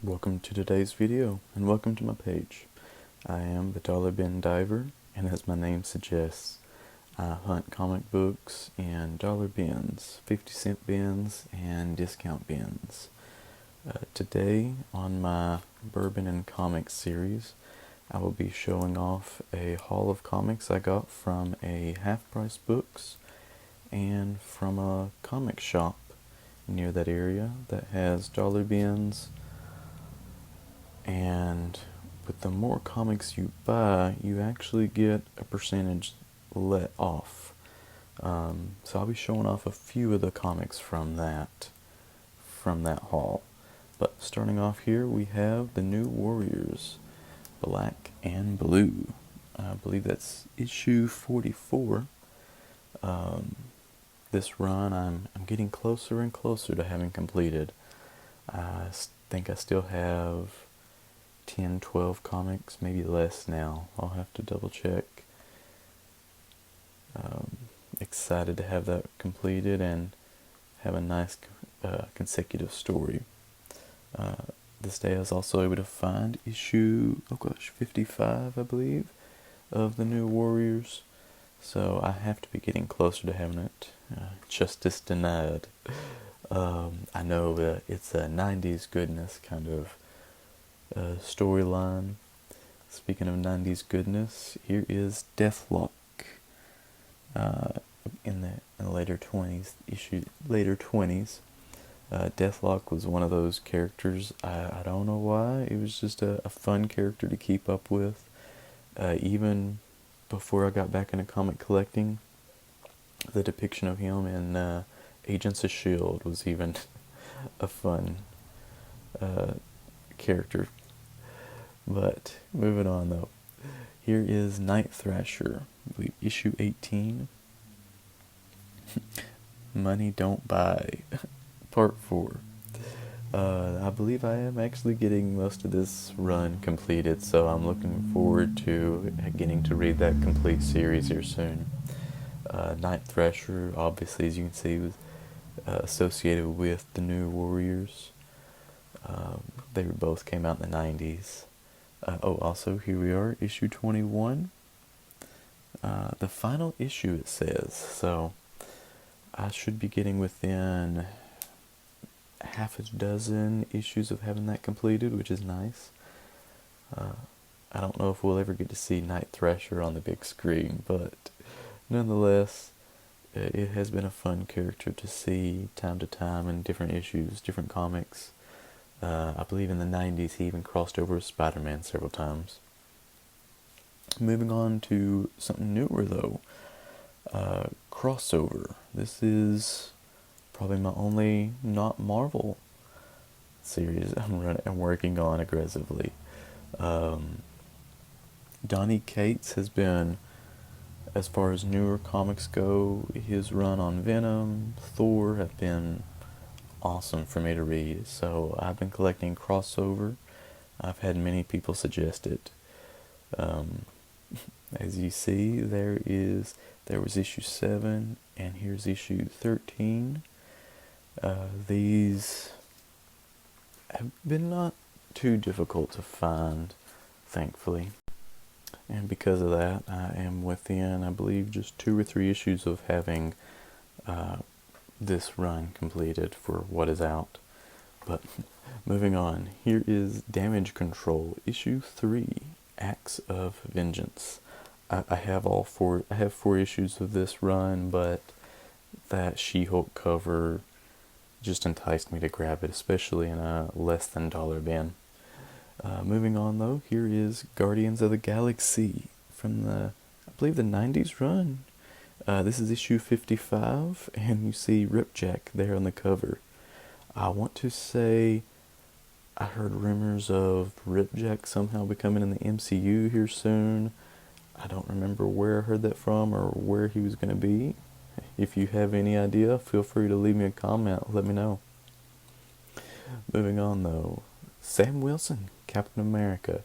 Welcome to today's video, and welcome to my page. I am the Dollar Bin Diver, and as my name suggests, I hunt comic books in dollar bins, 50-cent bins, and discount bins. Today, on my Bourbon and Comics series, I will be showing off a haul of comics I got from a half-price books and from a comic shop near that area that has dollar bins. And with the more comics you buy, you actually get a percentage let off. So I'll be showing off a few of the comics from that haul. But starting off here, we have the New Warriors, Black and Blue. I believe that's issue 44. This run I'm getting closer and closer to having completed. I think I still have 10, 12 comics, maybe less now. I'll have to double check. Excited to have that completed and have a nice consecutive story. This day I was also able to find issue, 55, I believe, of the New Warriors. So I have to be getting closer to having it. Justice denied. I know it's a 90s goodness kind of storyline. Speaking of 90s goodness, here is Deathlock. In the later 20s, Deathlock was one of those characters. I don't know why. It was just a fun character to keep up with. Even before I got back into comic collecting, the depiction of him in Agents of S.H.I.E.L.D. was even a fun character. But moving on though, here is Night Thrasher, issue 18. Money Don't Buy, part 4. I believe I am actually getting most of this run completed, so I'm looking forward to getting to read that complete series here soon. Night Thrasher, obviously, as you can see, was associated with the New Warriors. They both came out in the 90s. Also, here we are, issue 21. The final issue, it says, so I should be getting within half a dozen issues of having that completed, which is nice. I don't know if we'll ever get to see Night Thrasher on the big screen, but nonetheless, it has been a fun character to see time to time in different issues, different comics. I believe in the 90s he even crossed over with Spider-Man several times. Moving on to something newer though, crossover. This is probably my only not Marvel series I'm working on aggressively. Donny Cates has been, as far as newer comics go, his run on Venom, Thor have been awesome for me to read. So I've been collecting crossover. I've had many people suggest it. As you see, there was issue 7, and here's issue 13. These have been not too difficult to find, thankfully. And because of that, I am within, I believe, just 2 or 3 issues of having this run completed for what is out. But moving on, here is Damage Control, issue 3, Acts of Vengeance. I have 4 issues of this run, but that She-Hulk cover just enticed me to grab it, especially in a less than dollar bin. Moving on though, here is Guardians of the Galaxy from the, I believe, the 90s run. This is issue 55, and you see Ripjack there on the cover. I want to say I heard rumors of Ripjack somehow becoming in the MCU here soon. I don't remember where I heard that from or where he was going to be. If you have any idea, feel free to leave me a comment, let me know. Moving on though, Sam Wilson, Captain America,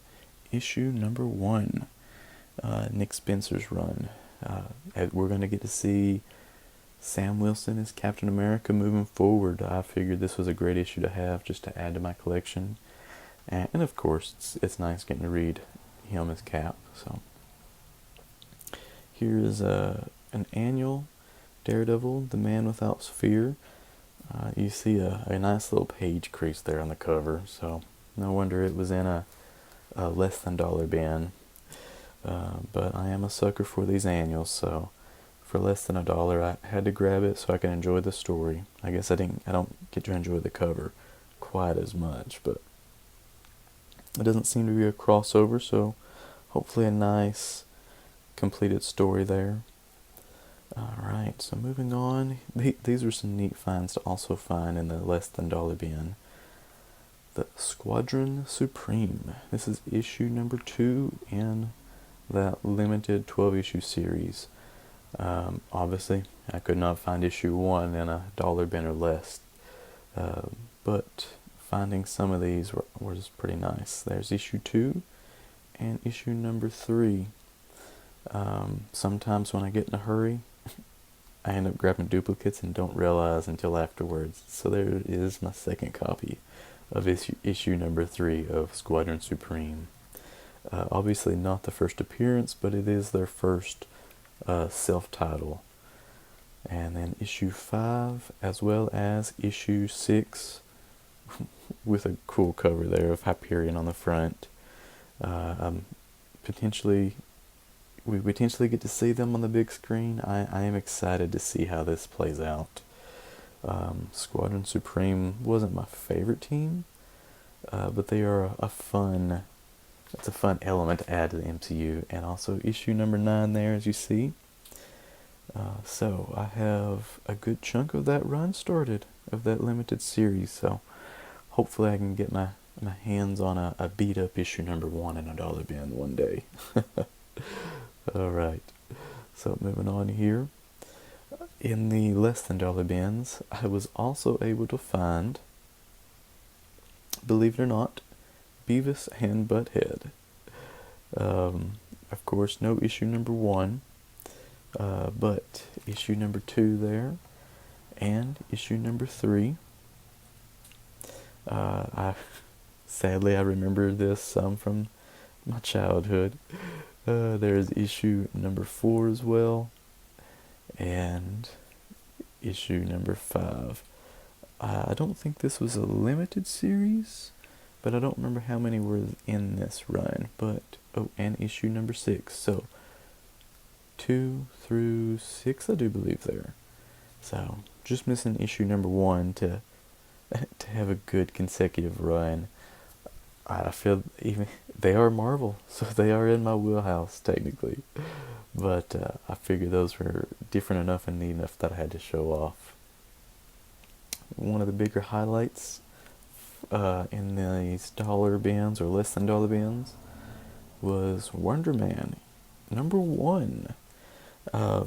issue number 1. Nick Spencer's run. We're going to get to see Sam Wilson as Captain America moving forward. I figured this was a great issue to have just to add to my collection. And of course, it's nice getting to read him as Cap. So here is an annual Daredevil, the Man Without Fear. You see a nice little page crease there on the cover, so no wonder it was in a less than dollar bin. But I am a sucker for these annuals, so for less than $1, I had to grab it so I can enjoy the story. I guess I don't get to enjoy the cover quite as much, but it doesn't seem to be a crossover, so hopefully a nice completed story there. Alright, so moving on. These are some neat finds to also find in the less than dollar bin. The Squadron Supreme. This is issue number 2 in that limited 12-issue series. Obviously, I could not find issue 1 in a dollar bin or less, but finding some of these was pretty nice. There's issue 2 and issue number 3. Sometimes when I get in a hurry, I end up grabbing duplicates and don't realize until afterwards. So there is my second copy of issue number 3 of Squadron Supreme. Obviously not the first appearance, but it is their first self-title. And then issue 5 as well as issue 6 with a cool cover there of Hyperion on the front. We potentially get to see them on the big screen. I am excited to see how this plays out. Squadron Supreme wasn't my favorite team, but they are it's a fun element to add to the MCU. And also issue number 9 there, as you see. So I have a good chunk of that run started, of that limited series, so hopefully I can get my hands on a beat up issue number 1 in a dollar bin one day. Alright, so moving on here. In the less than dollar bins, I was also able to find, believe it or not, Beavis and Butthead. Of course, no issue number 1, but issue number 2 there, and issue number 3. Sadly, I remember this from my childhood. There's issue number 4 as well, and issue number 5. I don't think this was a limited series, but I don't remember how many were in this run. But and issue number 6. So 2 through 6, I do believe there. So just missing issue number 1 to have a good consecutive run. I feel even they are Marvel, so they are in my wheelhouse technically, but I figure those were different enough and neat enough that I had to show off. One of the bigger highlights in these dollar bins or less than dollar bins was Wonder Man number 1. I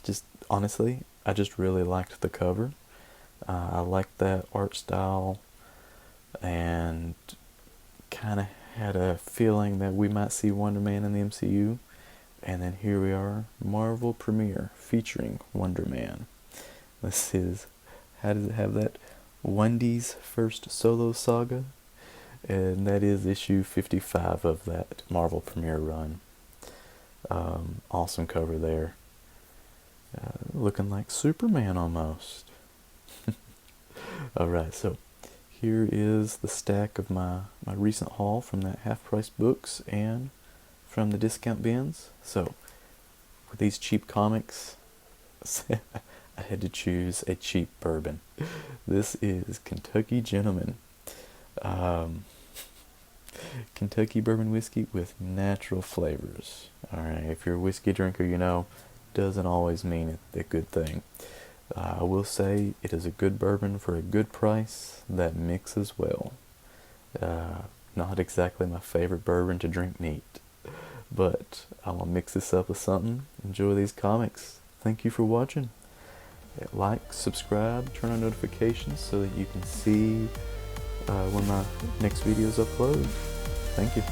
just really liked the cover. I liked that art style, and kind of had a feeling that we might see Wonder Man in the MCU. And then here we are, Marvel premiere featuring Wonder Man. This is, how does it have that? Wendy's first solo saga, and that is issue 55 of that Marvel premiere run. Awesome cover there. Looking like Superman almost. Alright, so here is the stack of my recent haul from that half-price books and from the discount bins. So, with these cheap comics, I had to choose a cheap bourbon. This is Kentucky Gentleman. Kentucky bourbon whiskey with natural flavors. Alright, if you're a whiskey drinker, you know, doesn't always mean a good thing. I will say it is a good bourbon for a good price that mixes well. Not exactly my favorite bourbon to drink neat, but I'm going to mix this up with something. Enjoy these comics. Thank you for watching. Like, subscribe, turn on notifications so that you can see when my next videos upload. Thank you.